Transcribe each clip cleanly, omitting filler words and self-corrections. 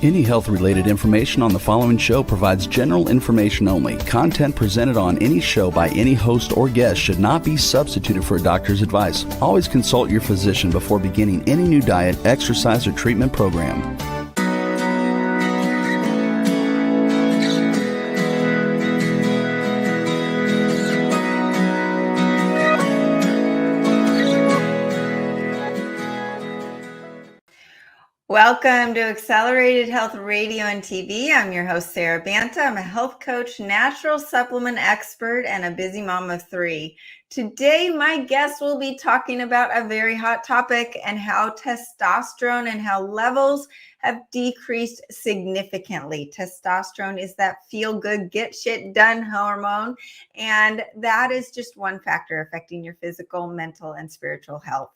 Any health-related information on the following show provides general information only. Content presented on any show by any host or guest should not be substituted for a doctor's advice. Always consult your physician before beginning any new diet, exercise, or treatment program. Welcome to Accelerated Health Radio and TV. I'm your host, Sara Banta. I'm a health coach, natural supplement expert, and a busy mom of 3. Today, my guest will be talking about a very hot topic and how testosterone and how levels have decreased significantly. Testosterone is that feel-good, get shit done hormone, and that is just one factor affecting your physical, mental, and spiritual health.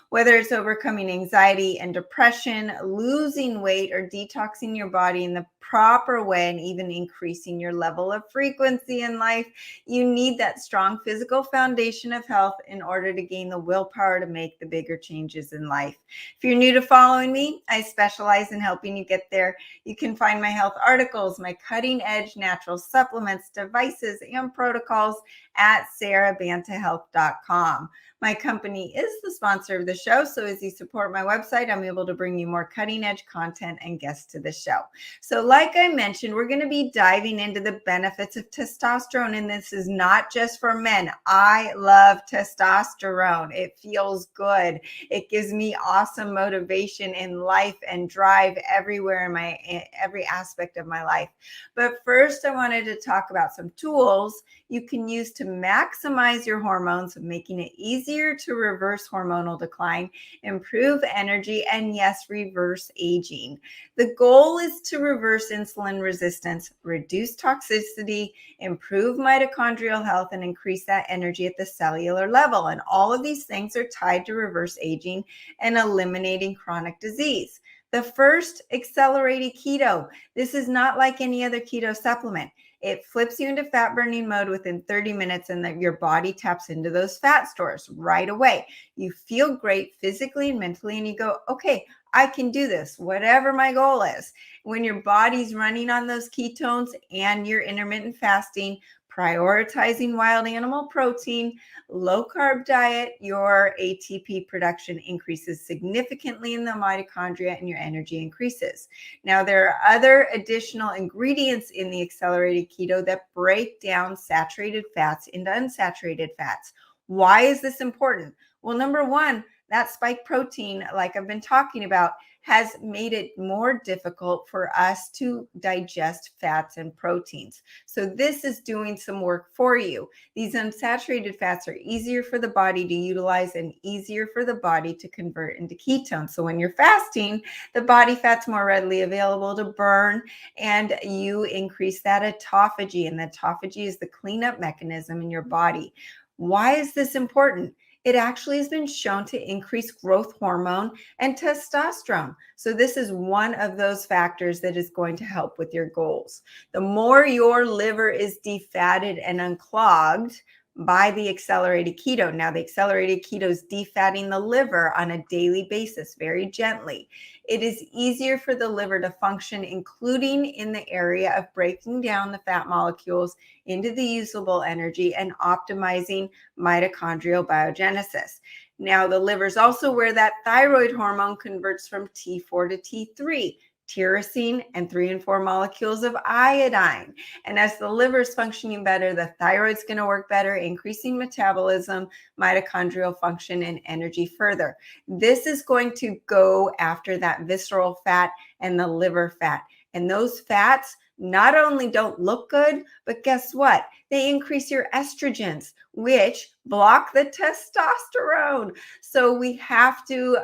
Whether it's overcoming anxiety and depression, losing weight, or detoxing your body in the proper way, and even increasing your level of frequency in life, you need that strong physical foundation of health in order to gain the willpower to make the bigger changes in life. If you're new to following me, I specialize in helping you get there. You can find my health articles, my cutting-edge natural supplements, devices, and protocols at sarabantahealth.com. My company is the sponsor of the show, so as you support my website, I'm able to bring you more cutting-edge content and guests to the show. So like I mentioned, we're going to be diving into the benefits of testosterone, and this is not just for men. I love testosterone. It feels good. It gives me awesome motivation in life and drive everywhere in every aspect of my life. But first, I wanted to talk about some tools you can use to maximize your hormones, making it easier to reverse hormonal decline, improve energy, and yes, reverse aging. The goal is to reverse insulin resistance, reduce toxicity, improve mitochondrial health, and increase that energy at the cellular level. And all of these things are tied to reverse aging and eliminating chronic disease. The first, accelerated keto. This is not like any other keto supplement. It flips you into fat burning mode within 30 minutes, and that your body taps into those fat stores right away. You feel great physically and mentally, and you go, okay, I can do this, whatever my goal is. When your body's running on those ketones and you're intermittent fasting, prioritizing wild animal protein, low carb diet, your ATP production increases significantly in the mitochondria and your energy increases. Now, there are other additional ingredients in the accelerated keto that break down saturated fats into unsaturated fats. Why is this important? Well, number one, that spike protein, like I've been talking about, has made it more difficult for us to digest fats and proteins. So this is doing some work for you. These unsaturated fats are easier for the body to utilize and easier for the body to convert into ketones. So when you're fasting, the body fat's more readily available to burn, and you increase that autophagy. And the autophagy is the cleanup mechanism in your body. Why is this important? It actually has been shown to increase growth hormone and testosterone. So this is one of those factors that is going to help with your goals. The more your liver is defatted and unclogged by the accelerated keto. Now, the accelerated keto is defatting the liver on a daily basis, very gently. It is easier for the liver to function, including in the area of breaking down the fat molecules into the usable energy and optimizing mitochondrial biogenesis. Now, the liver is also where that thyroid hormone converts from T4 to T3. Tyrosine and 3 and 4 molecules of iodine. And as the liver is functioning better, the thyroid's going to work better, increasing metabolism, mitochondrial function, and energy further. This is going to go after that visceral fat and the liver fat. And those fats not only don't look good, but guess what? They increase your estrogens, which block the testosterone. So we have to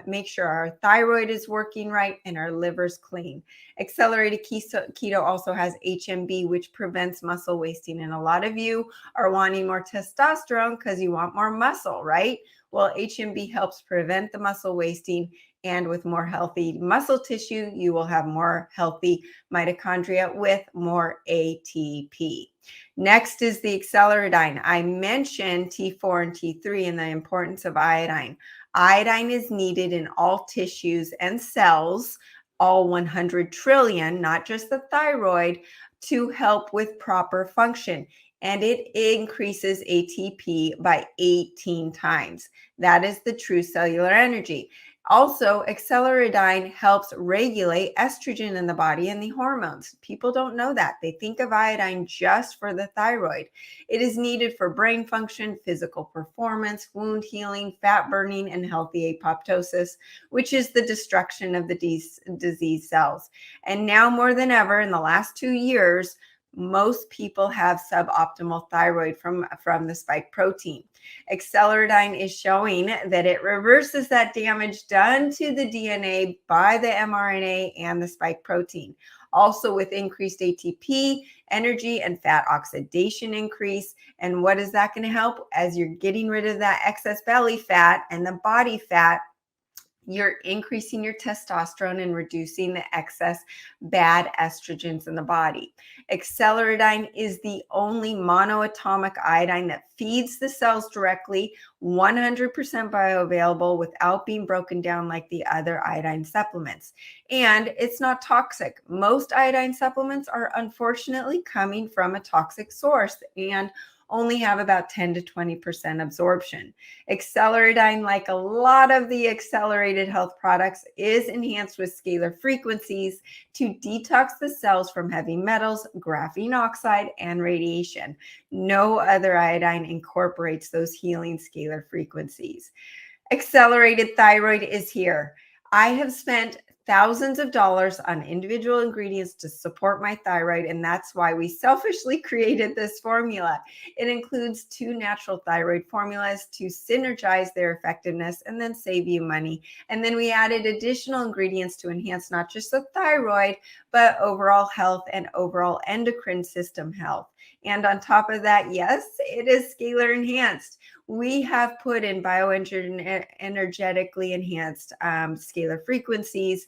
make sure our thyroid is working right and our liver's clean. Accelerated keto also has HMB, which prevents muscle wasting. And a lot of you are wanting more testosterone because you want more muscle, right? Well, HMB helps prevent the muscle wasting, and with more healthy muscle tissue, you will have more healthy mitochondria with more ATP. Next is the acceleridine. I mentioned T4 and T3 and the importance of iodine. Iodine is needed in all tissues and cells all 100 trillion, not just the thyroid, to help with proper function. And it increases ATP by 18 times. That is the true cellular energy. Also, acceleradine helps regulate estrogen in the body and the hormones. People don't know that. They think of iodine just for the thyroid. It is needed for brain function, physical performance, wound healing, fat burning, and healthy apoptosis, which is the destruction of the disease cells. And now more than ever, in the last 2 years, most people have suboptimal thyroid from the spike protein. Acceleradine is showing that it reverses that damage done to the DNA by the mRNA and the spike protein. Also, with increased ATP, energy and fat oxidation increase. And what is that going to help? As you're getting rid of that excess belly fat and the body fat, you're increasing your testosterone and reducing the excess bad estrogens in the body. Acceleradine is the only monoatomic iodine that feeds the cells directly, 100% bioavailable without being broken down like the other iodine supplements. And it's not toxic. Most iodine supplements are unfortunately coming from a toxic source and only have about 10 to 20% absorption. Acceleradine, like a lot of the accelerated health products, is enhanced with scalar frequencies to detox the cells from heavy metals, graphene oxide, and radiation. No other iodine incorporates those healing scalar frequencies. Accelerated thyroid is here. I have spent thousands of dollars on individual ingredients to support my thyroid, and that's why we selfishly created this formula. It includes 2 natural thyroid formulas to synergize their effectiveness and then save you money. And then we added additional ingredients to enhance not just the thyroid, but overall health and overall endocrine system health. And on top of that, yes, it is scalar enhanced. We have put in bioenergetically enhanced scalar frequencies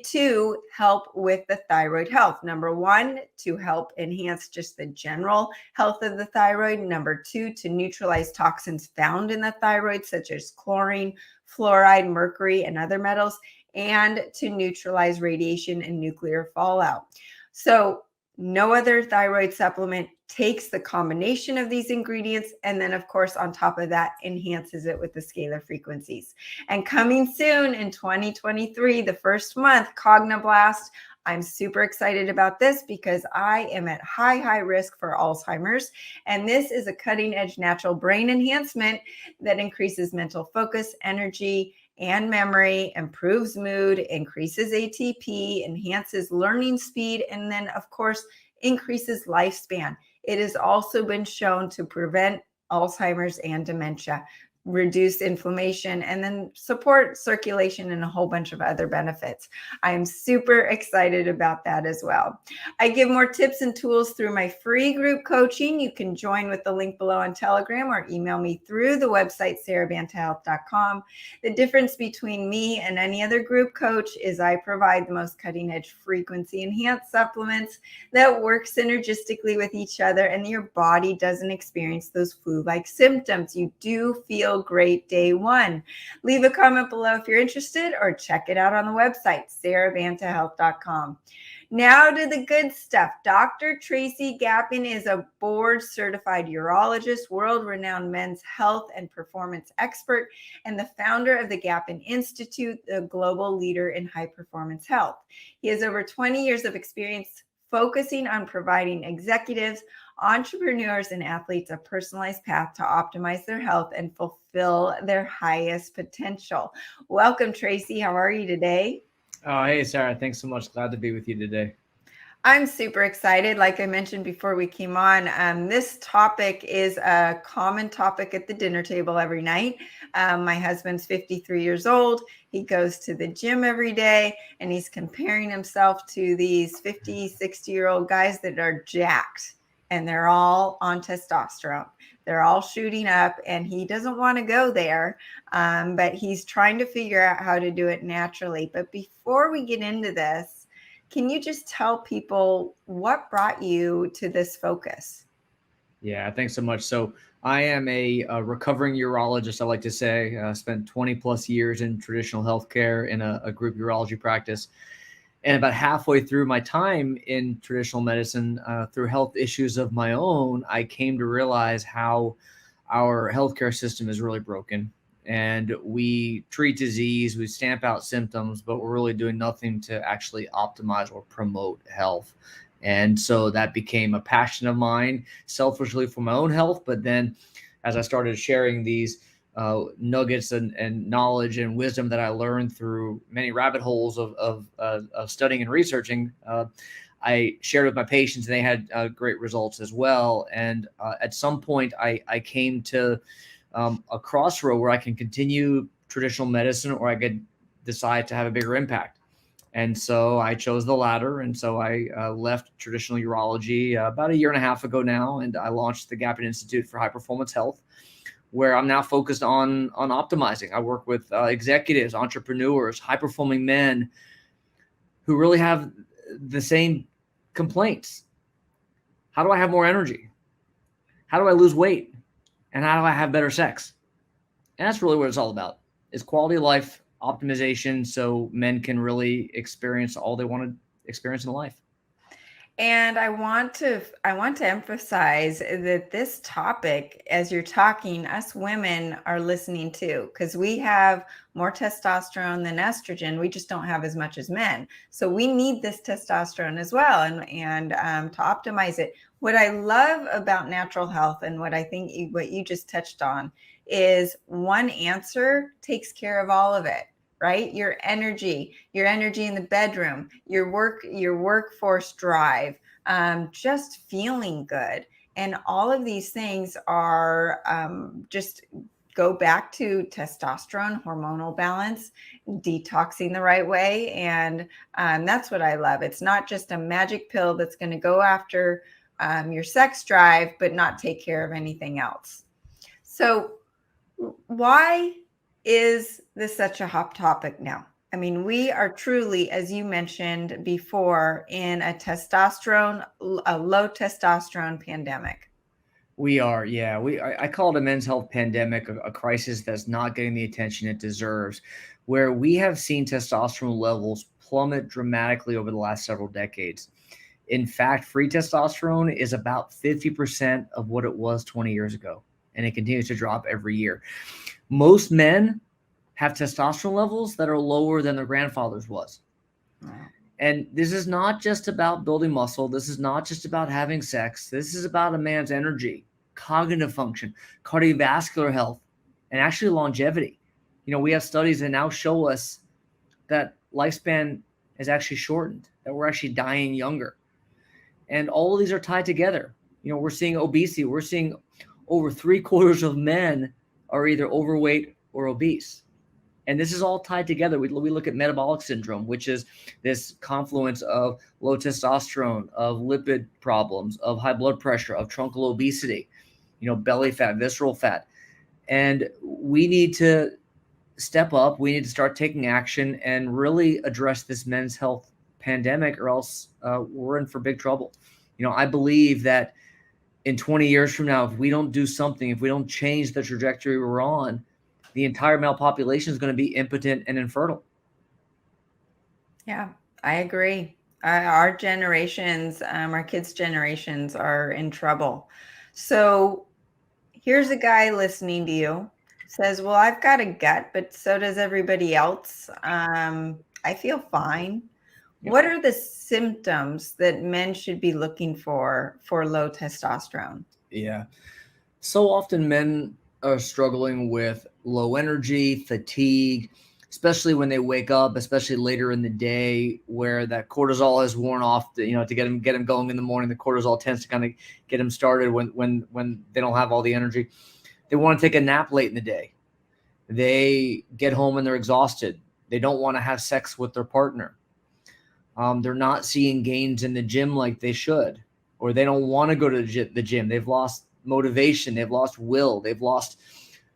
to help with the thyroid health. Number 1, to help enhance just the general health of the thyroid. Number 2, to neutralize toxins found in the thyroid, such as chlorine, fluoride, mercury, and other metals, and to neutralize radiation and nuclear fallout. So no other thyroid supplement takes the combination of these ingredients and then, of course, on top of that, enhances it with the scalar frequencies. And coming soon in 2023, the first month, Cognoblast. I'm super excited about this because I am at high risk for Alzheimer's. And this is a cutting-edge natural brain enhancement that increases mental focus, energy, and memory, improves mood, increases ATP, enhances learning speed, and then, of course, increases lifespan. It has also been shown to prevent Alzheimer's and dementia, reduce inflammation, and then support circulation and a whole bunch of other benefits. I am super excited about that as well. I give more tips and tools through my free group coaching. You can join with the link below on Telegram or email me through the website, sarabantahealth.com. The difference between me and any other group coach is I provide the most cutting edge frequency enhanced supplements that work synergistically with each other, and your body doesn't experience those flu-like symptoms. You do feel great day 1. Leave a comment below if you're interested or check it out on the website, sarabantahealth.com. Now to the good stuff. Dr. Tracy Gapin is a board-certified urologist, world-renowned men's health and performance expert, and the founder of the Gapin Institute, the global leader in high-performance health. He has over 20 years of experience focusing on providing executives, entrepreneurs, and athletes a personalized path to optimize their health and fulfill their highest potential. Welcome, Tracy. How are you today? Oh, hey, Sara. Thanks so much. Glad to be with you today. I'm super excited. Like I mentioned before we came on, this topic is a common topic at the dinner table every night. My husband's 53 years old. He goes to the gym every day, and he's comparing himself to these 50, 60-year-old guys that are jacked, and they're all on testosterone. They're all shooting up, and he doesn't want to go there, but he's trying to figure out how to do it naturally. But before we get into this, can you just tell people what brought you to this focus? Yeah, thanks so much. So I am a recovering urologist, I like to say. Spent 20 plus years in traditional healthcare in a group urology practice. And about halfway through my time in traditional medicine, through health issues of my own, I came to realize how our healthcare system is really broken. And we treat disease, we stamp out symptoms, but we're really doing nothing to actually optimize or promote health. And so that became a passion of mine, selfishly for my own health. But then as I started sharing these nuggets and knowledge and wisdom that I learned through many rabbit holes of studying and researching, I shared with my patients, and they had great results as well. And at some point, I came to a crossroad where I can continue traditional medicine, or I could decide to have a bigger impact. And so I chose the latter. And so I left traditional urology about 1.5 years ago now, and I launched the Gapin Institute for High Performance Health, where I'm now focused on optimizing. I work with executives, entrepreneurs, high-performing men who really have the same complaints. How do I have more energy? How do I lose weight? And how do I have better sex? And that's really what it's all about, is quality of life optimization, so men can really experience all they want to experience in life. And I want to emphasize that this topic, as you're talking, us women are listening too, because we have more testosterone than estrogen. We just don't have as much as men. So we need this testosterone as well, and to optimize it. What I love about natural health, and what I think what you just touched on, is one answer takes care of all of it. Right? Your energy in the bedroom, your workforce drive, just feeling good. And all of these things are just go back to testosterone, hormonal balance, detoxing the right way. And that's what I love. It's not just a magic pill that's going to go after your sex drive, but not take care of anything else. So why is this such a hot topic now? I mean, we are truly, as you mentioned before, in a low testosterone pandemic. We are, yeah. I call it a men's health pandemic, a crisis that's not getting the attention it deserves, where we have seen testosterone levels plummet dramatically over the last several decades. In fact, free testosterone is about 50% of what it was 20 years ago, and it continues to drop every year. Most men have testosterone levels that are lower than their grandfathers was. Wow. And this is not just about building muscle. This is not just about having sex. This is about a man's energy, cognitive function, cardiovascular health, and actually longevity. You know, we have studies that now show us that lifespan is actually shortened, that we're actually dying younger. And all of these are tied together. You know, we're seeing obesity. We're seeing over 3/4 of men are either overweight or obese. And this is all tied together. We look at metabolic syndrome, which is this confluence of low testosterone, of lipid problems, of high blood pressure, of truncal obesity, you know, belly fat, visceral fat. And we need to step up. We need to start taking action and really address this men's health pandemic, or else we're in for big trouble. You know, I believe that in 20 years from now, if we don't do something, if we don't change the trajectory we're on, the entire male population is going to be impotent and infertile. Yeah, I agree. Our generations, our kids' generations are in trouble. So here's a guy listening to you, says, well, I've got a gut, but so does everybody else. I feel fine. Yep. What are the symptoms that men should be looking for low testosterone? Yeah. So often men are struggling with low energy, fatigue, especially when they wake up, especially later in the day, where that cortisol has worn off, to get them going in the morning. The cortisol tends to kind of get them started when they don't have all the energy. They want to take a nap late in the day. They get home and they're exhausted. They don't want to have sex with their partner. They're not seeing gains in the gym like they should, or they don't want to go to the gym. They've lost motivation. They've lost will. They've lost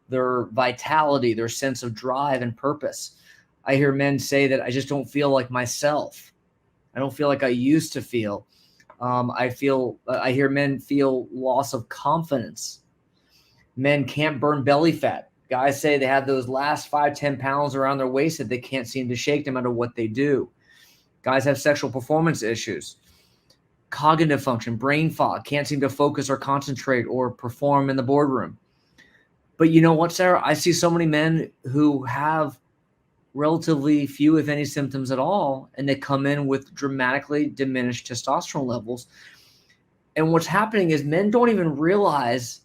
their vitality, their sense of drive and purpose. I hear men say that I just don't feel like myself. I don't feel like I used to feel. I hear men feel loss of confidence. Men can't burn belly fat. Guys say they have those last 5-10 pounds around their waist that they can't seem to shake no matter what they do. Guys have sexual performance issues, cognitive function, brain fog, can't seem to focus or concentrate or perform in the boardroom. But you know what, Sarah? I see so many men who have relatively few, if any, symptoms at all, and they come in with dramatically diminished testosterone levels. And what's happening is men don't even realize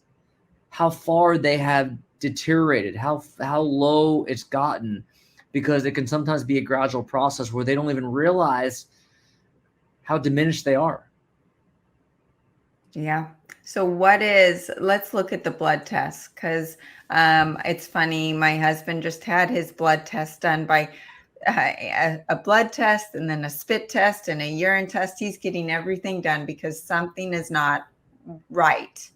how far they have deteriorated, how low it's gotten, because it can sometimes be a gradual process where they don't even realize how diminished they are. Yeah. So let's look at the blood test, because it's funny. My husband just had his blood test done by a blood test and then a spit test and a urine test. He's getting everything done because something is not right.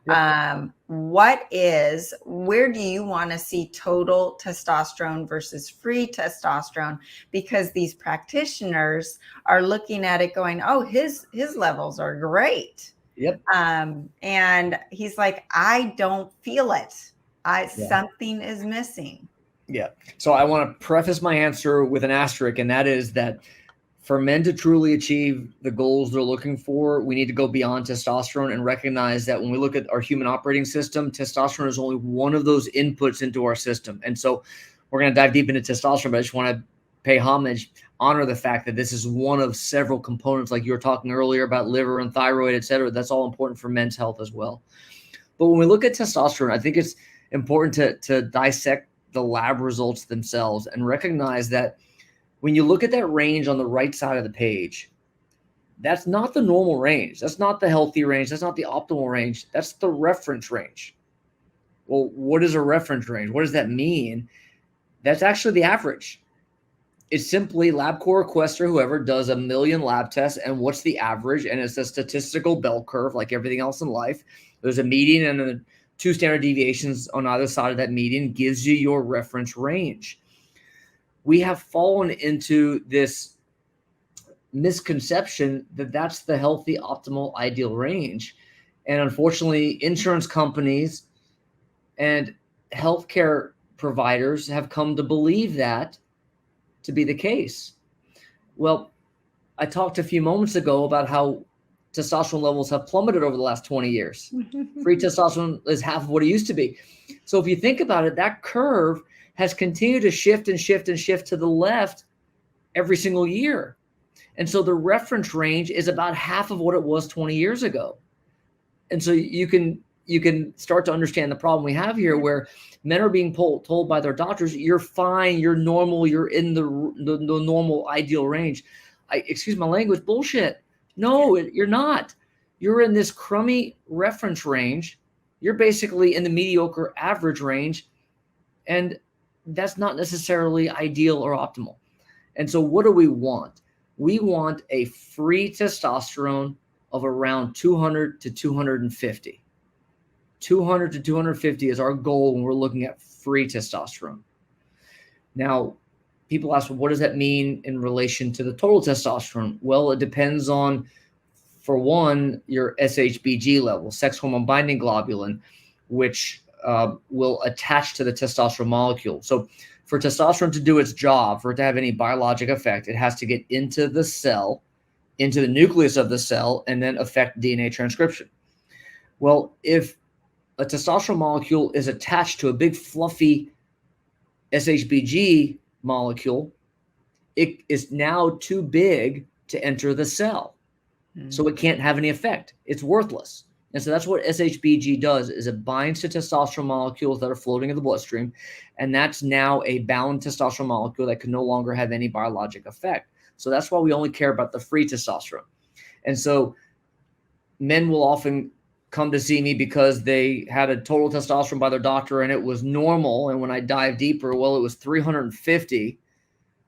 Yep. Where do you want to see total testosterone versus free testosterone? Because these practitioners are looking at it going, oh, his levels are great. Yep. And he's like, I don't feel it. Something is missing. Yeah. So I want to preface my answer with an asterisk, and that is that for men to truly achieve the goals they're looking for, we need to go beyond testosterone and recognize that when we look at our human operating system, testosterone is only one of those inputs into our system. And so we're going to dive deep into testosterone, but I just want to pay homage, honor the fact that this is one of several components, like you were talking earlier about liver and thyroid, et cetera. That's all important for men's health as well. But when we look at testosterone, I think it's important to dissect the lab results themselves and recognize that when you look at that range on the right side of the page, that's not the normal range. That's not the healthy range. That's not the optimal range. That's the reference range. Well, what is a reference range? What does that mean? That's actually the average. It's simply LabCorp, Quest, or whoever does 1 million lab tests, and what's the average? And it's a statistical bell curve like everything else in life. There's a median and 2 standard deviations on either side of that median gives you your reference range. We have fallen into this misconception that that's the healthy, optimal, ideal range. And unfortunately, insurance companies and healthcare providers have come to believe that to be the case. Well, I talked a few moments ago about how testosterone levels have plummeted over the last 20 years. Free testosterone is half of what it used to be. So if you think about it, that curve has continued to shift and shift and shift to the left every single year. And so the reference range is about half of what it was 20 years ago. And so you can start to understand the problem we have here, where men are being told by their doctors, you're fine, you're normal, you're in the normal ideal range. Excuse my language, bullshit. No, you're not. You're in this crummy reference range. You're basically in the mediocre average range. And that's not necessarily ideal or optimal. And so what do we want? We want a free testosterone of around 200 to 250. 200 to 250 is our goal when we're looking at free testosterone. Now, people ask, well, what does that mean in relation to the total testosterone? Well, it depends on, for one, your SHBG level, sex hormone binding globulin, which will attach to the testosterone molecule. So for testosterone to do its job, for it to have any biologic effect, it has to get into the cell, into the nucleus of the cell, and then affect DNA transcription. Well, if a testosterone molecule is attached to a big fluffy SHBG molecule, it is now too big to enter the cell. So it can't have any effect. It's worthless. And so that's what SHBG does, is it binds to testosterone molecules that are floating in the bloodstream. And that's now a bound testosterone molecule that can no longer have any biologic effect. So that's why we only care about the free testosterone. And so men will often come to see me because they had a total testosterone by their doctor and it was normal. And when I dive deeper, well, it was 350,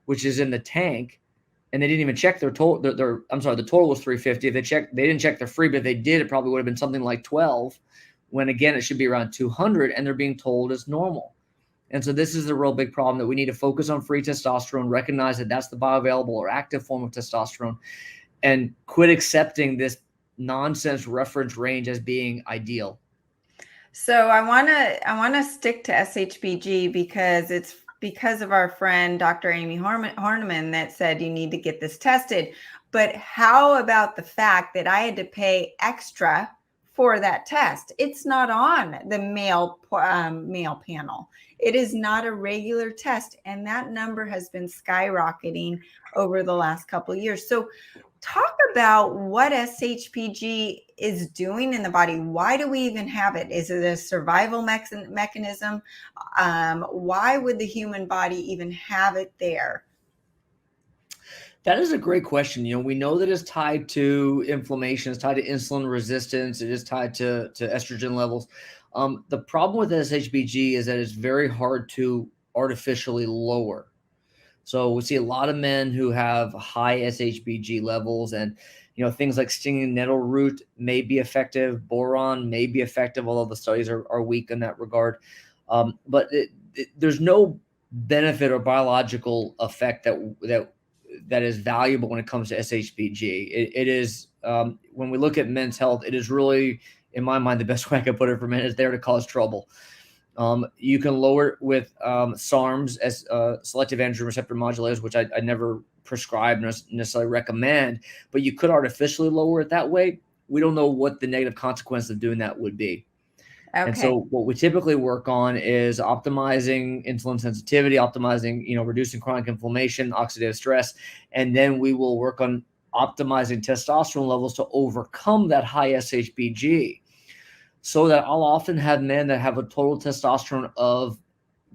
which is in the tank. And they didn't even check their total. The total was 350. If they didn't check their free, but if they did, it probably would have been something like 12, when again, it should be around 200, and they're being told it's normal. And so this is a real big problem, that we need to focus on free testosterone, recognize that that's the bioavailable or active form of testosterone, and quit accepting this nonsense reference range as being ideal. So I want to stick to SHBG because it's because of our friend Dr. Amy Horniman that said you need to get this tested. But how about the fact that I had to pay extra for that test? It's not on the male panel. It is not a regular test, and that number has been skyrocketing over the last couple of years. So talk about what SHBG is doing in the body. Why do we even have it? Is it a survival mechanism? Why would the human body even have it there? That is a great question. We know that it's tied to inflammation, it's tied to insulin resistance, it is tied to estrogen levels. The problem with SHBG is that it's very hard to artificially lower. So we see a lot of men who have high SHBG levels, and things like stinging nettle root may be effective, boron may be effective, although the studies are weak in that regard. But there's no benefit or biological effect that is valuable when it comes to SHBG. It is when we look at men's health, it is really, in my mind, the best way I can put it for men is there to cause trouble. You can lower it with SARMs, as selective androgen receptor modulators, which I never prescribe necessarily recommend, but you could artificially lower it that way. We don't know what the negative consequence of doing that would be. Okay. And so what we typically work on is optimizing insulin sensitivity, optimizing, reducing chronic inflammation, oxidative stress, and then we will work on optimizing testosterone levels to overcome that high SHBG. So that I'll often have men that have a total testosterone of,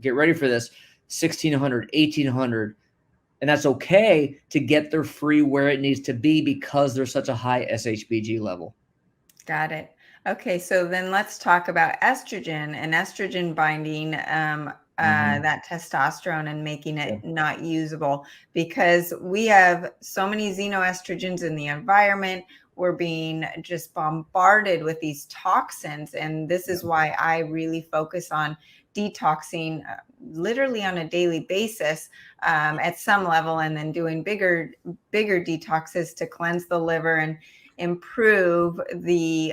get ready for this, 1,600, 1,800, and that's okay to get their free where it needs to be because there's such a high SHBG level. Got it. Okay, so then let's talk about estrogen and estrogen binding that testosterone and making it not usable, because we have so many xenoestrogens in the environment. We're being just bombarded with these toxins, and this is why I really focus on detoxing literally on a daily basis at some level, and then doing bigger detoxes to cleanse the liver and improve the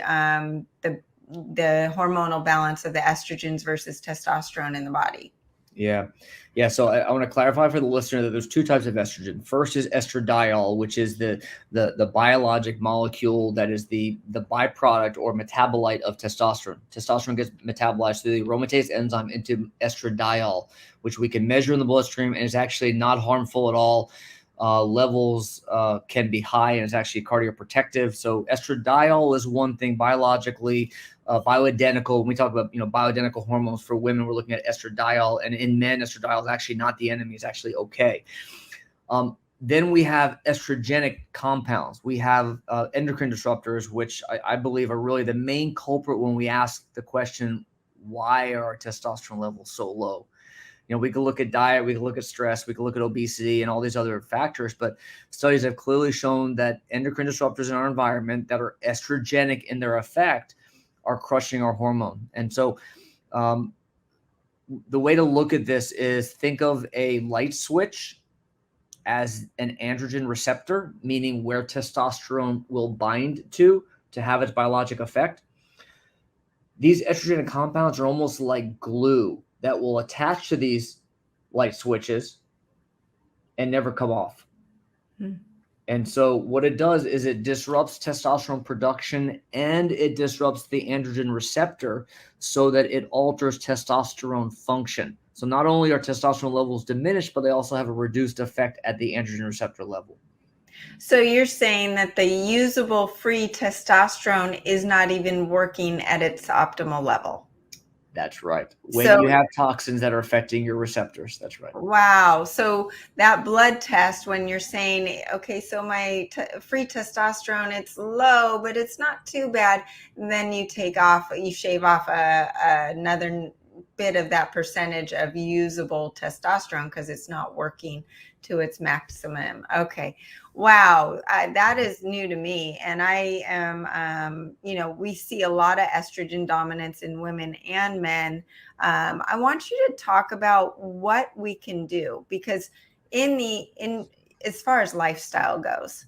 hormonal balance of the estrogens versus testosterone in the body. Yeah. So I want to clarify for the listener that there's two types of estrogen. First is estradiol, which is the biologic molecule that is the byproduct or metabolite of testosterone. Testosterone gets metabolized through the aromatase enzyme into estradiol, which we can measure in the bloodstream, and is actually not harmful at all. Levels can be high, and it's actually cardioprotective. So estradiol is one thing biologically. Bioidentical. When we talk about bioidentical hormones for women, we're looking at estradiol, and in men, estradiol is actually not the enemy; it's actually okay. Then we have estrogenic compounds. We have endocrine disruptors, which I believe are really the main culprit when we ask the question, why are our testosterone levels so low? We could look at diet, we could look at stress, we could look at obesity and all these other factors, but studies have clearly shown that endocrine disruptors in our environment that are estrogenic in their effect are crushing our hormone. And so the way to look at this is think of a light switch as an androgen receptor, meaning where testosterone will bind to have its biologic effect. These estrogenic compounds are almost like glue that will attach to these light switches and never come off. And so what it does is it disrupts testosterone production, and it disrupts the androgen receptor so that it alters testosterone function. So not only are testosterone levels diminished, but they also have a reduced effect at the androgen receptor level. So you're saying that the usable free testosterone is not even working at its optimal level. That's right. When you have toxins that are affecting your receptors, that's right. Wow. So that blood test, when you're saying, okay, so my free testosterone, it's low, but it's not too bad. And then you shave off another bit of that percentage of usable testosterone because it's not working to its maximum. Okay. Wow. That is new to me. And I am, we see a lot of estrogen dominance in women and men. I want you to talk about what we can do, because as far as lifestyle goes,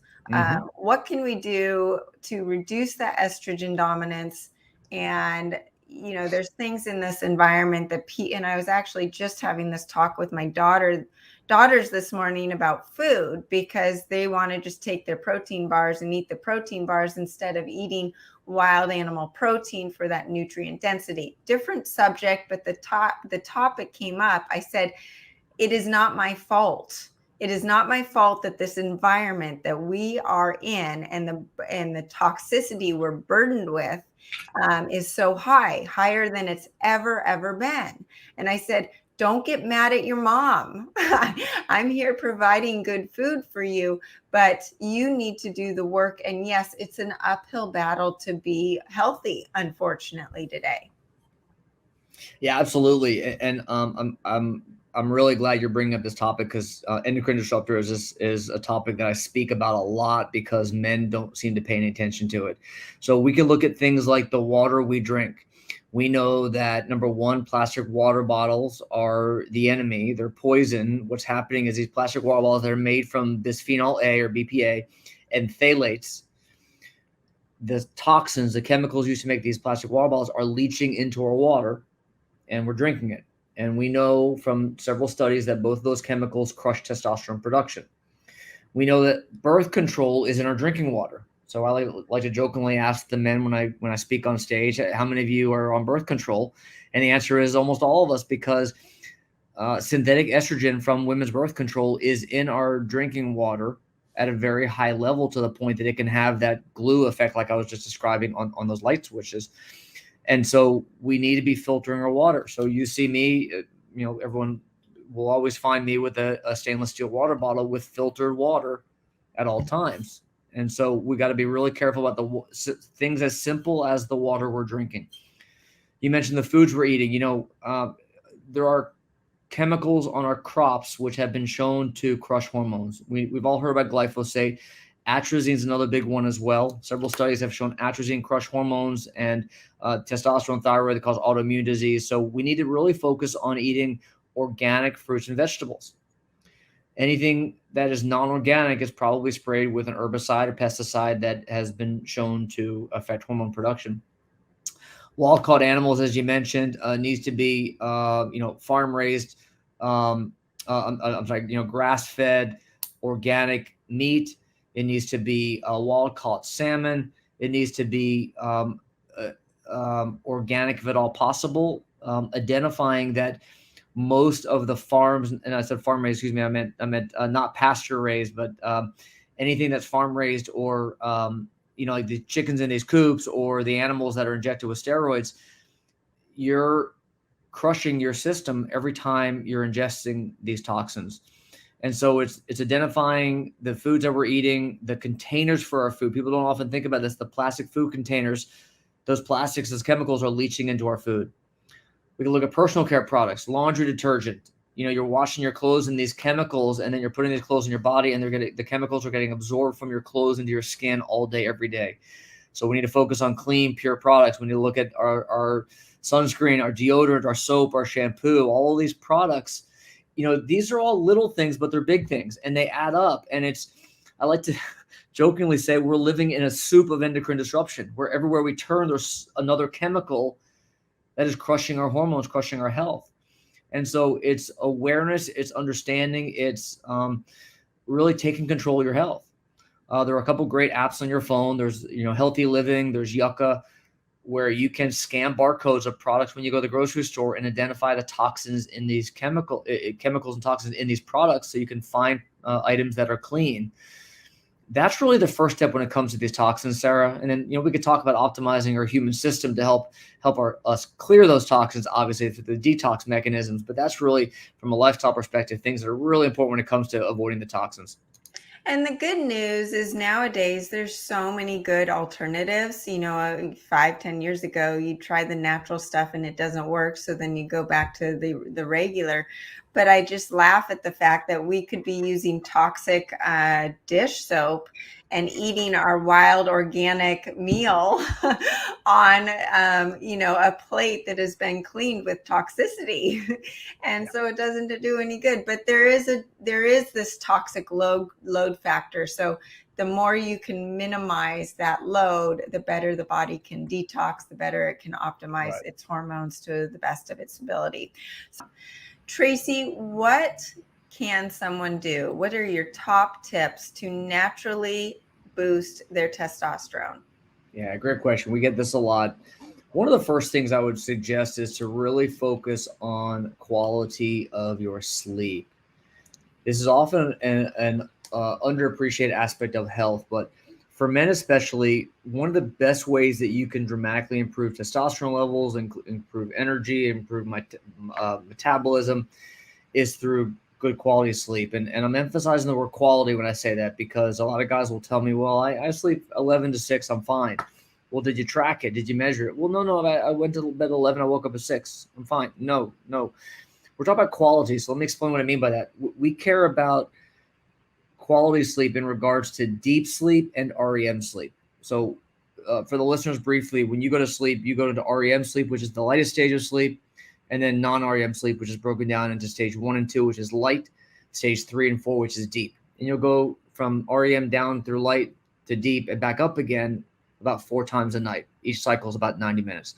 what can we do to reduce that estrogen dominance and there's things in this environment that and I was actually just having this talk with my daughters this morning about food, because they want to just take their protein bars and eat the protein bars instead of eating wild animal protein for that nutrient density. Different subject, but the topic came up. I said, it is not my fault. It is not my fault that this environment that we are in and the toxicity we're burdened with is so higher than it's ever been. And I said, don't get mad at your mom. I'm here providing good food for you, but you need to do the work. And yes, it's an uphill battle to be healthy, unfortunately, today. Yeah, absolutely. And I'm really glad you're bringing up this topic, because endocrine disruptors is a topic that I speak about a lot because men don't seem to pay any attention to it. So we can look at things like the water we drink. We know that, number one, plastic water bottles are the enemy. They're poison. What's happening is these plastic water bottles that are made from bisphenol A or BPA and phthalates, the toxins, the chemicals used to make these plastic water bottles, are leaching into our water, and we're drinking it. And we know from several studies that both of those chemicals crush testosterone production. We know that birth control is in our drinking water. So I like to jokingly ask the men when I speak on stage, how many of you are on birth control? And the answer is almost all of us, because synthetic estrogen from women's birth control is in our drinking water at a very high level, to the point that it can have that glue effect like I was just describing on those light switches. And so we need to be filtering our water. So you see me, everyone will always find me with a stainless steel water bottle with filtered water at all times. And so we got to be really careful about the things as simple as the water we're drinking. You mentioned the foods we're eating. There are chemicals on our crops which have been shown to crush hormones. We've all heard about glyphosate. Atrazine is another big one as well. Several studies have shown atrazine crush hormones, and testosterone, thyroid that cause autoimmune disease. So we need to really focus on eating organic fruits and vegetables. Anything that is non-organic is probably sprayed with an herbicide or pesticide that has been shown to affect hormone production. Wild-caught animals, as you mentioned, needs to be farm-raised. Grass-fed, organic meat. It needs to be wild-caught salmon. It needs to be organic if at all possible. Identifying that most of the farms, and I said farm raised, excuse me, I meant not pasture raised, but anything that's farm raised, or like the chickens in these coops, or the animals that are injected with steroids, you're crushing your system every time you're ingesting these toxins. And so it's identifying the foods that we're eating, the containers for our food. People don't often think about this, the plastic food containers. Those plastics, those chemicals are leaching into our food. We can look at personal care products, laundry detergent. You're washing your clothes in these chemicals, and then you're putting these clothes in your body, and the chemicals are getting absorbed from your clothes into your skin all day, every day. So we need to focus on clean, pure products. We need to look at our sunscreen, our deodorant, our soap, our shampoo, all of these products. These are all little things, but they're big things, and they add up. And I like to jokingly say we're living in a soup of endocrine disruption, where everywhere we turn, there's another chemical that is crushing our hormones, crushing our health. And so it's awareness, it's understanding, it's really taking control of your health. There are a couple great apps on your phone. There's, Healthy Living, there's Yucca, where you can scan barcodes of products when you go to the grocery store and identify the toxins in these chemicals and toxins in these products, so you can find items that are clean. That's really the first step when it comes to these toxins, Sarah. And then, we could talk about optimizing our human system to help us clear those toxins, obviously through the detox mechanisms. But that's really, from a lifestyle perspective, things that are really important when it comes to avoiding the toxins. And the good news is nowadays there's so many good alternatives. 5-10 years ago, you try the natural stuff and it doesn't work. So then you go back to the regular. But I just laugh at the fact that we could be using toxic dish soap and eating our wild organic meal on, a plate that has been cleaned with toxicity. And so it doesn't do any good. But there is this toxic load factor. So the more you can minimize that load, the better the body can detox, the better it can optimize its hormones to the best of its ability. So, Tracy, what can someone do? What are your top tips to naturally boost their testosterone? Yeah, great question. We get this a lot. One of the first things I would suggest is to really focus on quality of your sleep. This is often an underappreciated aspect of health, but for men especially, one of the best ways that you can dramatically improve testosterone levels, improve energy, improve metabolism, is through good quality sleep. And I'm emphasizing the word quality when I say that, because a lot of guys will tell me, well, I sleep 11 to 6, I'm fine. Well, did you track it? Did you measure it? Well, no, I went to bed at 11, I woke up at 6, I'm fine. No. We're talking about quality. So let me explain what I mean by that. We care about quality sleep in regards to deep sleep and REM sleep. So for the listeners briefly, when you go to sleep, you go into REM sleep, which is the lightest stage of sleep, and then non-REM sleep, which is broken down into stage 1 and 2, which is light, stage 3 and 4, which is deep. And you'll go from REM down through light to deep and back up again about 4 times a night. Each cycle is about 90 minutes.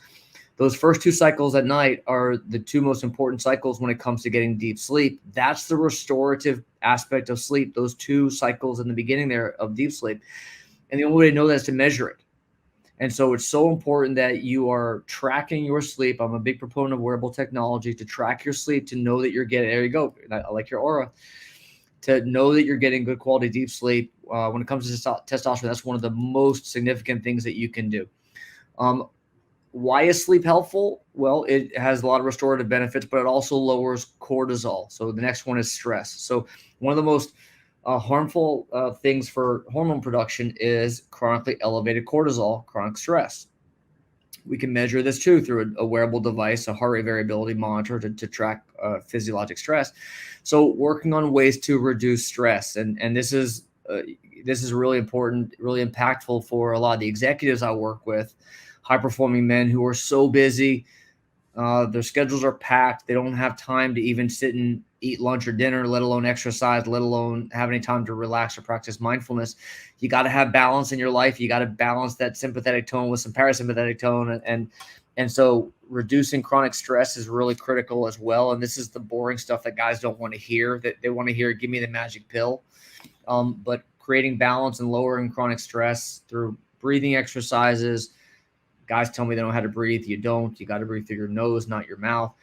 Those first 2 cycles at night are the 2 most important cycles when it comes to getting deep sleep. That's the restorative aspect of sleep, those 2 cycles in the beginning there of deep sleep. And the only way to know that is to measure it. And so it's so important that you are tracking your sleep. I'm a big proponent of wearable technology to track your sleep, to know that you're getting, there you go, I like your aura, to know that you're getting good quality deep sleep. When it comes to testosterone, that's one of the most significant things that you can do. Why is sleep helpful? Well, it has a lot of restorative benefits, but it also lowers cortisol. So the next one is stress. So one of the most harmful things for hormone production is chronically elevated cortisol, chronic stress. We can measure this too through a wearable device, a heart rate variability monitor to track physiologic stress. So working on ways to reduce stress. And this is really important, really impactful for a lot of the executives I work with, high-performing men who are so busy. Their schedules are packed. They don't have time to even sit and eat lunch or dinner, let alone exercise, let alone have any time to relax or practice mindfulness. You got to have balance in your life. You got to balance that sympathetic tone with some parasympathetic tone. And so reducing chronic stress is really critical as well. And this is the boring stuff that guys don't want to hear, that they want to hear, give me the magic pill. But creating balance and lowering chronic stress through breathing exercises. Guys tell me they don't know how to breathe. You don't. You got to breathe through your nose, not your mouth.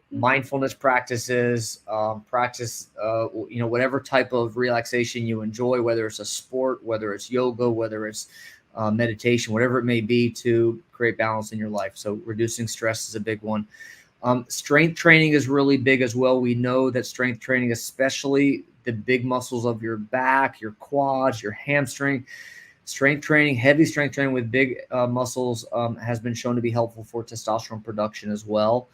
Mindfulness practices, whatever type of relaxation you enjoy, whether it's a sport, whether it's yoga, whether it's meditation, whatever it may be, to create balance in your life. So reducing stress is a big one. Strength training is really big as well. We know that strength training, especially the big muscles of your back, your quads, your hamstring, strength training, heavy strength training with big muscles has been shown to be helpful for testosterone production as well.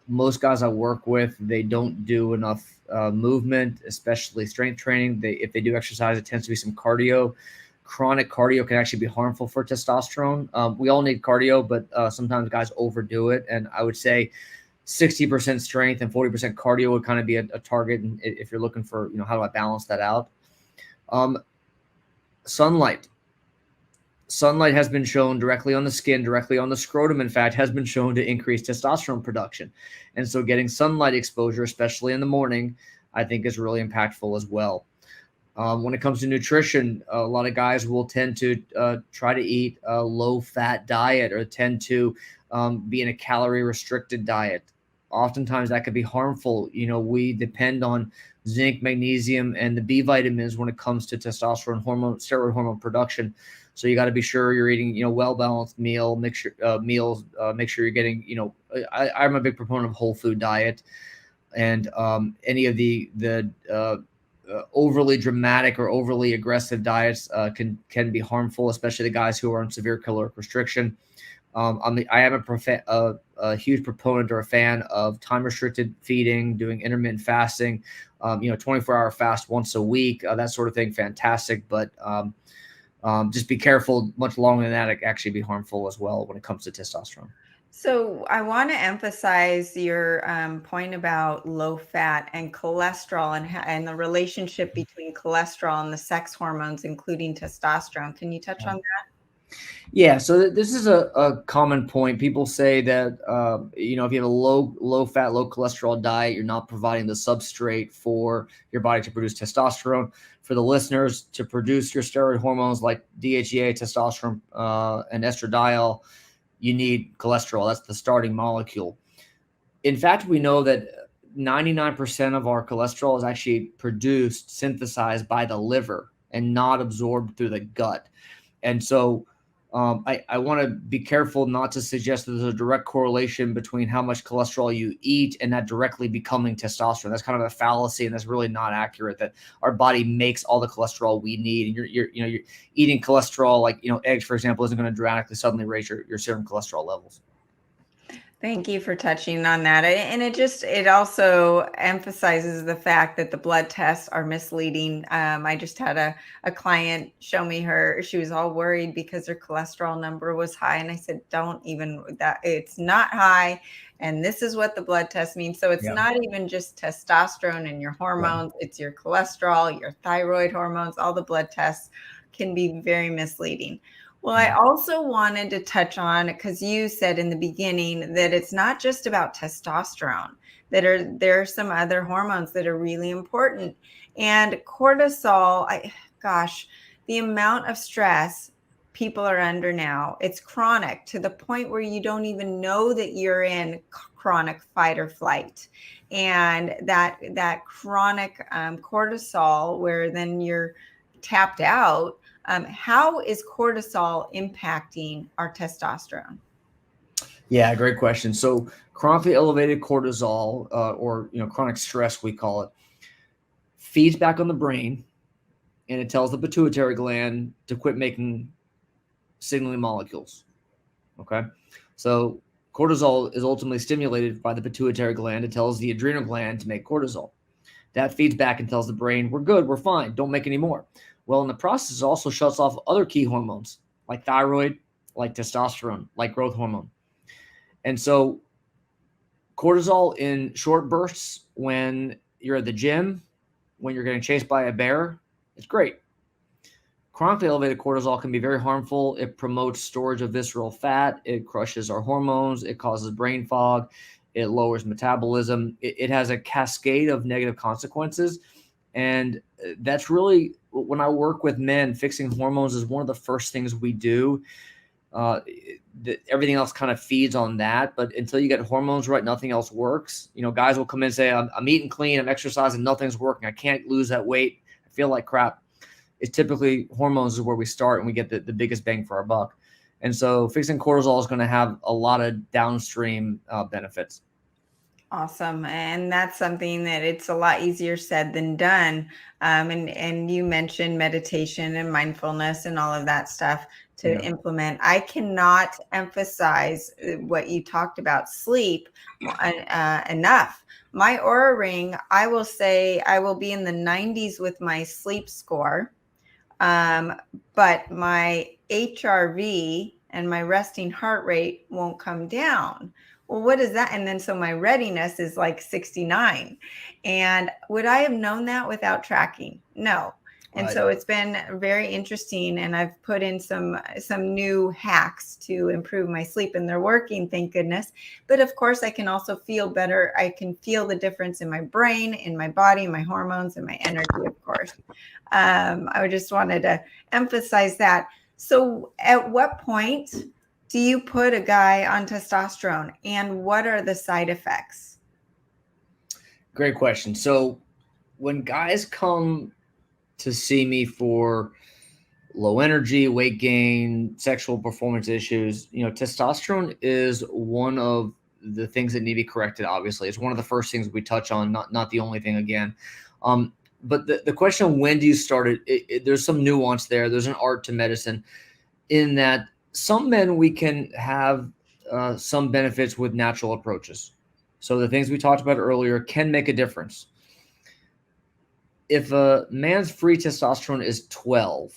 Most guys I work with, they don't do enough movement, especially strength training. If they do exercise, it tends to be some cardio. Chronic cardio can actually be harmful for testosterone. We all need cardio, but sometimes guys overdo it. And I would say 60% strength and 40% cardio would kind of be a target. And if you're looking for, how do I balance that out? Sunlight has been shown directly on the skin, directly on the scrotum, in fact, has been shown to increase testosterone production. And so getting sunlight exposure, especially in the morning, I think is really impactful as well. When it comes to nutrition, a lot of guys will tend to try to eat a low-fat diet or tend to be in a calorie-restricted diet. Oftentimes that could be harmful. We depend on zinc, magnesium, and the B vitamins when it comes to testosterone steroid hormone production. So you got to be sure you're eating, well-balanced meal, make sure you're getting, I'm a big proponent of whole food diet, and any of the overly dramatic or overly aggressive diets can be harmful, especially the guys who are on severe caloric restriction. I am a huge proponent or a fan of time-restricted feeding, doing intermittent fasting, 24-hour fast once a week, that sort of thing. Fantastic. But just be careful. Much longer than that, it can actually be harmful as well when it comes to testosterone. So I want to emphasize your point about low fat and cholesterol and the relationship between cholesterol and the sex hormones, including testosterone. Can you touch on that? Yeah, so this is a common point. People say that if you have a low fat, low cholesterol diet, you're not providing the substrate for your body to produce testosterone. For the listeners, to produce your steroid hormones like DHEA, testosterone, and estradiol, you need cholesterol. That's the starting molecule. In fact, we know that 99% of our cholesterol is actually produced, synthesized by the liver and not absorbed through the gut. And so I want to be careful not to suggest that there's a direct correlation between how much cholesterol you eat and that directly becoming testosterone. That's kind of a fallacy, and that's really not accurate. That our body makes all the cholesterol we need, and you're eating cholesterol like eggs, for example, isn't going to dramatically suddenly raise your serum cholesterol levels. Thank you for touching on that. And it also emphasizes the fact that the blood tests are misleading. I just had a client show me she was all worried because her cholesterol number was high. And I said, don't even that, it's not high. And this is what the blood test means. So it's not even just testosterone and your hormones, it's your cholesterol, your thyroid hormones, all the blood tests can be very misleading. Well, I also wanted to touch on, because you said in the beginning that it's not just about testosterone, there are some other hormones that are really important. And cortisol, the amount of stress people are under now, it's chronic to the point where you don't even know that you're in chronic fight or flight. And that chronic cortisol, where then you're tapped out. How is cortisol impacting our testosterone? Yeah, great question. So chronically elevated cortisol, or chronic stress, we call it, feeds back on the brain, and it tells the pituitary gland to quit making signaling molecules. Okay, so cortisol is ultimately stimulated by the pituitary gland. It tells the adrenal gland to make cortisol. That feeds back and tells the brain, we're good, we're fine, don't make any more. Well, in the process, it also shuts off other key hormones like thyroid, like testosterone, like growth hormone. And so cortisol in short bursts when you're at the gym, when you're getting chased by a bear, it's great. Chronically elevated cortisol can be very harmful. It promotes storage of visceral fat. It crushes our hormones. It causes brain fog. It lowers metabolism. It has a cascade of negative consequences. And that's really, when I work with men, fixing hormones is one of the first things we do. Everything else kind of feeds on that. But until you get hormones right, nothing else works. Guys will come in and say, I'm eating clean, I'm exercising, nothing's working. I can't lose that weight. I feel like crap. It's typically hormones is where we start and we get the biggest bang for our buck. And so fixing cortisol is going to have a lot of downstream benefits. Awesome. And that's something that it's a lot easier said than done. And you mentioned meditation and mindfulness and all of that stuff to implement. I cannot emphasize what you talked about, sleep, enough. My Aura Ring, I will say I will be in the 90s with my sleep score. But my HRV and my resting heart rate won't come down. Well, what is that? And then so my readiness is like 69. And would I have known that without tracking? No. And so it's been very interesting, and I've put in some new hacks to improve my sleep, and they're working, thank goodness. But of course, I can also feel better. I can feel the difference in my brain, in my body, my hormones, and my energy, of course. I just wanted to emphasize that. So at what point do you put a guy on testosterone, and what are the side effects? Great question. So when guys come to see me for low energy, weight gain, sexual performance issues, testosterone is one of the things that need to be corrected. Obviously, it's one of the first things we touch on, not the only thing again. But the question of when do you start it, there's some nuance there. There's an art to medicine in that some men we can have some benefits with natural approaches. So the things we talked about earlier can make a difference. If a man's free testosterone is 12,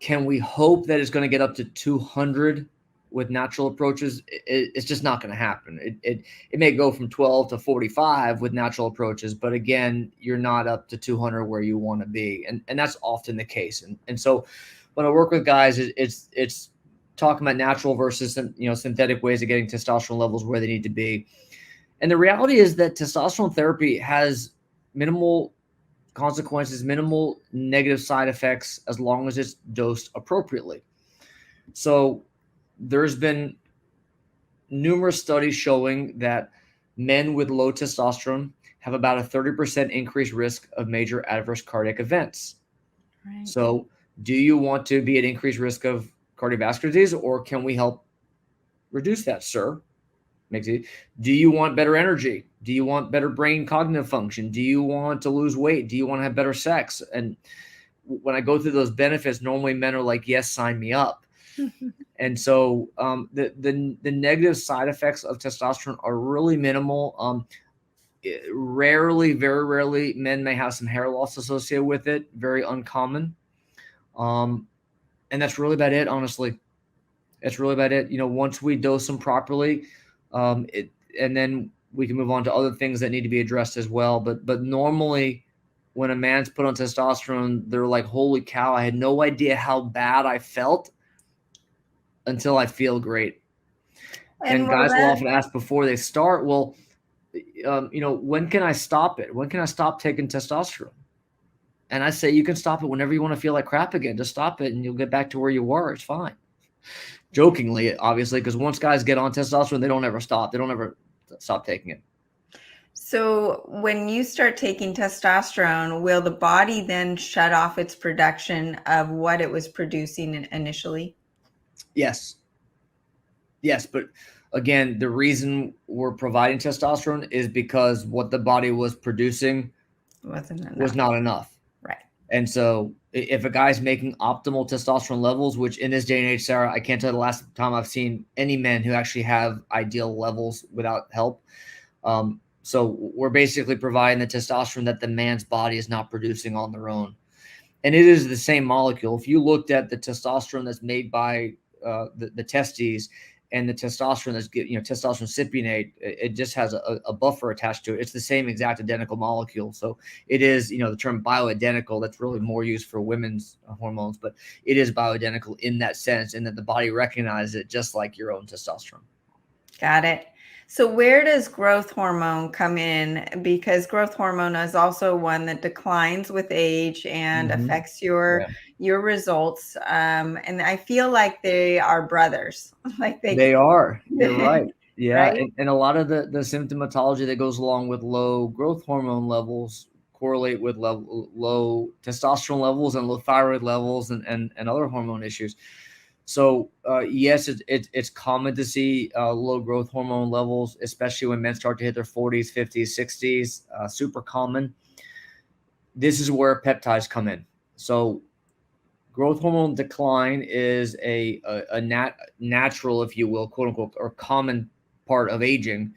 can we hope that it's going to get up to 200 with natural approaches, it's just not going to happen. It may go from 12 to 45 with natural approaches, but again, you're not up to 200 where you want to be, and that's often the case. And so when I work with guys, it's talking about natural versus synthetic ways of getting testosterone levels where they need to be. And the reality is that testosterone therapy has minimal consequences, minimal negative side effects, as long as it's dosed appropriately. So there's been numerous studies showing that men with low testosterone have about a 30% increased risk of major adverse cardiac events. Right. So do you want to be at increased risk of cardiovascular disease, or can we help reduce that, sir? Do you want better energy? Do you want better brain cognitive function? Do you want to lose weight? Do you want to have better sex? And when I go through those benefits, normally men are like, yes, sign me up. And so the negative side effects of testosterone are really minimal. Very rarely, men may have some hair loss associated with it. Very uncommon. And that's really about it, honestly. That's really about it. Once we dose them properly, and then we can move on to other things that need to be addressed as well. But normally, when a man's put on testosterone, they're like, holy cow, I had no idea how bad I felt until I feel great. And guys will often ask before they start, well, when can I stop it? When can I stop taking testosterone? And I say, you can stop it whenever you want to feel like crap again. Just stop it and you'll get back to where you were. It's fine. Jokingly, obviously, because once guys get on testosterone, they don't ever stop. They don't ever stop taking it. So when you start taking testosterone, will the body then shut off its production of what it was producing initially? Yes. But again, the reason we're providing testosterone is because what the body was producing was not enough. Right. And so if a guy's making optimal testosterone levels, which in this day and age, Sarah, I can't tell you the last time I've seen any men who actually have ideal levels without help. So we're basically providing the testosterone that the man's body is not producing on their own. And it is the same molecule. If you looked at the testosterone that's made by the testes and the testosterone that's testosterone cypionate, it just has a buffer attached to it. It's the same exact identical molecule. So it is, the term bioidentical, that's really more used for women's hormones, but it is bioidentical in that sense, in that the body recognizes it just like your own testosterone. Got it. So where does growth hormone come in? Because growth hormone is also one that declines with age and affects your results. And I feel like they are brothers. Like they are. You're right. Yeah. Right? And a lot of the symptomatology that goes along with low growth hormone levels correlate with low testosterone levels and low thyroid levels and other hormone issues. So yes, it's common to see low growth hormone levels, especially when men start to hit their 40s, 50s, 60s. Super common. This is where peptides come in. So growth hormone decline is a natural, if you will, quote unquote, or common part of aging.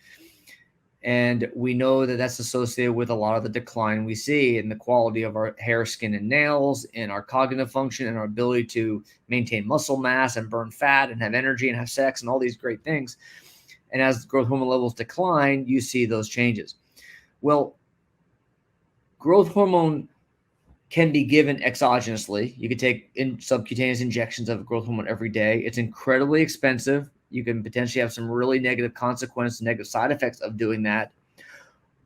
And we know that that's associated with a lot of the decline we see in the quality of our hair, skin, and nails, in our cognitive function, and our ability to maintain muscle mass and burn fat and have energy and have sex and all these great things. And as growth hormone levels decline, you see those changes. Well, growth hormone can be given exogenously. You could take subcutaneous injections of growth hormone every day. It's incredibly expensive. You can potentially have some really negative consequences, negative side effects of doing that.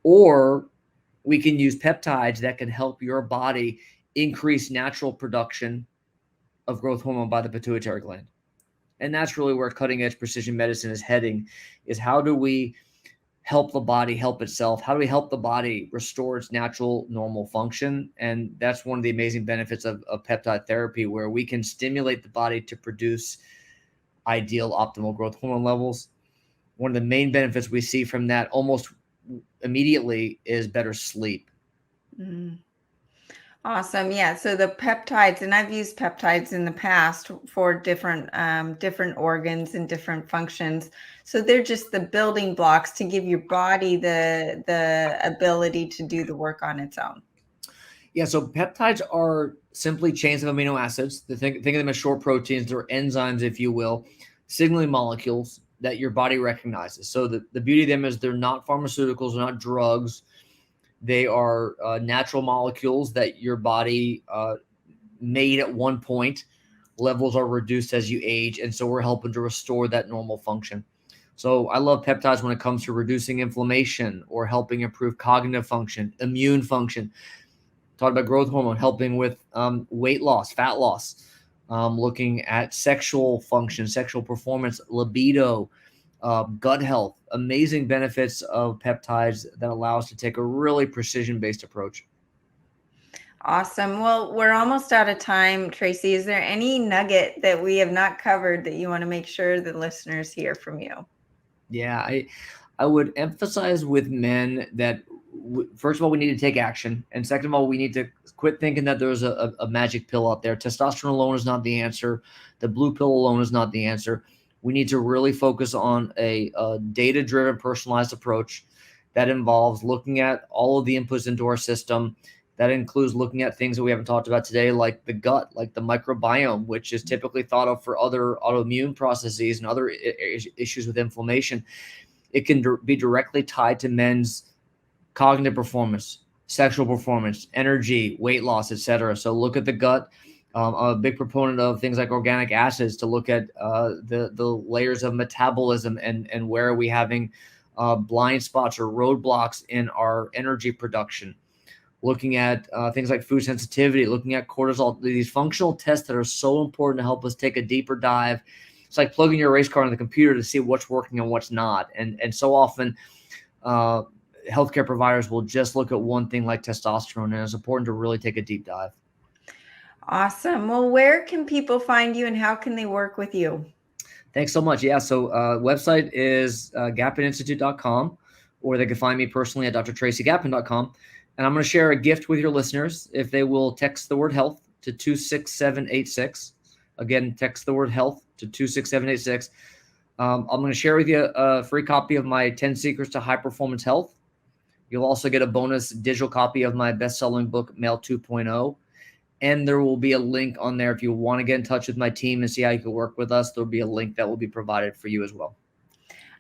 Or we can use peptides that can help your body increase natural production of growth hormone by the pituitary gland. And that's really where cutting edge precision medicine is heading, is how do we help the body help itself? How do we help the body restore its natural normal function? And that's one of the amazing benefits of peptide therapy, where we can stimulate the body to produce ideal optimal growth hormone levels. One of the main benefits we see from that almost immediately is better sleep. Awesome. Yeah. So the peptides, and I've used peptides in the past for different organs and different functions. So they're just the building blocks to give your body the ability to do the work on its own. Yeah. So peptides are simply chains of amino acids. Think of them as short proteins. They're enzymes, if you will, signaling molecules that your body recognizes. So the beauty of them is they're not pharmaceuticals, they're not drugs. They are natural molecules that your body made at one point. Levels are reduced as you age, and so we're helping to restore that normal function. So I love peptides when it comes to reducing inflammation or helping improve cognitive function, immune function. Talked about growth hormone, helping with weight loss, fat loss, looking at sexual function, sexual performance, libido, gut health. Amazing benefits of peptides that allow us to take a really precision-based approach. Awesome. Well, we're almost out of time, Tracy. Is there any nugget that we have not covered that you want to make sure the listeners hear from you? Yeah, I would emphasize with men that first of all, we need to take action. And second of all, we need to quit thinking that there's a magic pill out there. Testosterone alone is not the answer. The blue pill alone is not the answer. We need to really focus on a data-driven, personalized approach that involves looking at all of the inputs into our system. That includes looking at things that we haven't talked about today, like the gut, like the microbiome, which is typically thought of for other autoimmune processes and other issues with inflammation. It can be directly tied to men's cognitive performance, sexual performance, energy, weight loss, etc. So look at the gut. I'm a big proponent of things like organic acids to look at the layers of metabolism and where are we having blind spots or roadblocks in our energy production. Looking at things like food sensitivity, looking at cortisol, these functional tests that are so important to help us take a deeper dive. It's like plugging your race car in the computer to see what's working and what's not. And so often healthcare providers will just look at one thing like testosterone, and it's important to really take a deep dive. Awesome. Well, where can people find you and how can they work with you? Thanks so much. Yeah, so website is gapininstitute.com, or they can find me personally at drtracygapin.com. And I'm going to share a gift with your listeners if they will text the word health to 26786. Again, text the word health to 26786. I'm going to share with you a free copy of my 10 Secrets to High Performance Health. You'll also get a bonus digital copy of my best-selling book, Male 2.0. And there will be a link on there if you want to get in touch with my team and see how you can work with us. There'll be a link that will be provided for you as well.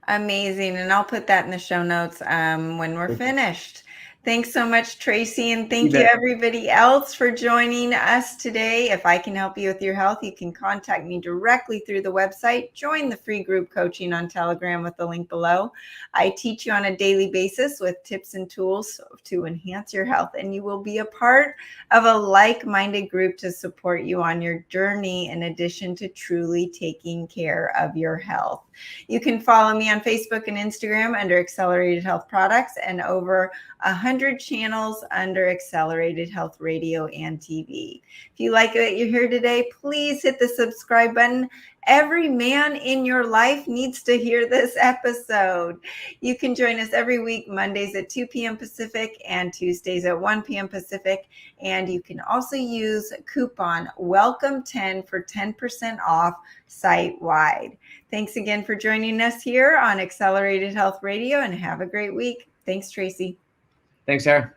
Amazing. And I'll put that in the show notes when we're finished. Thanks so much, Tracy. And thank you everybody else for joining us today. If I can help you with your health, you can contact me directly through the website. Join the free group coaching on Telegram with the link below. I teach you on a daily basis with tips and tools to enhance your health. And you will be a part of a like-minded group to support you on your journey, in addition to truly taking care of your health. You can follow me on Facebook and Instagram under Accelerated Health Products, and over 100 channels under Accelerated Health Radio and TV. If you like what you hear today, please hit the subscribe button. Every man in your life needs to hear this episode. You can join us every week, Mondays at 2 p.m. Pacific and Tuesdays at 1 p.m. Pacific. And you can also use coupon WELCOME10 for 10% off site-wide. Thanks again for joining us here on Accelerated Health Radio, and have a great week. Thanks, Tracy. Thanks, Sara.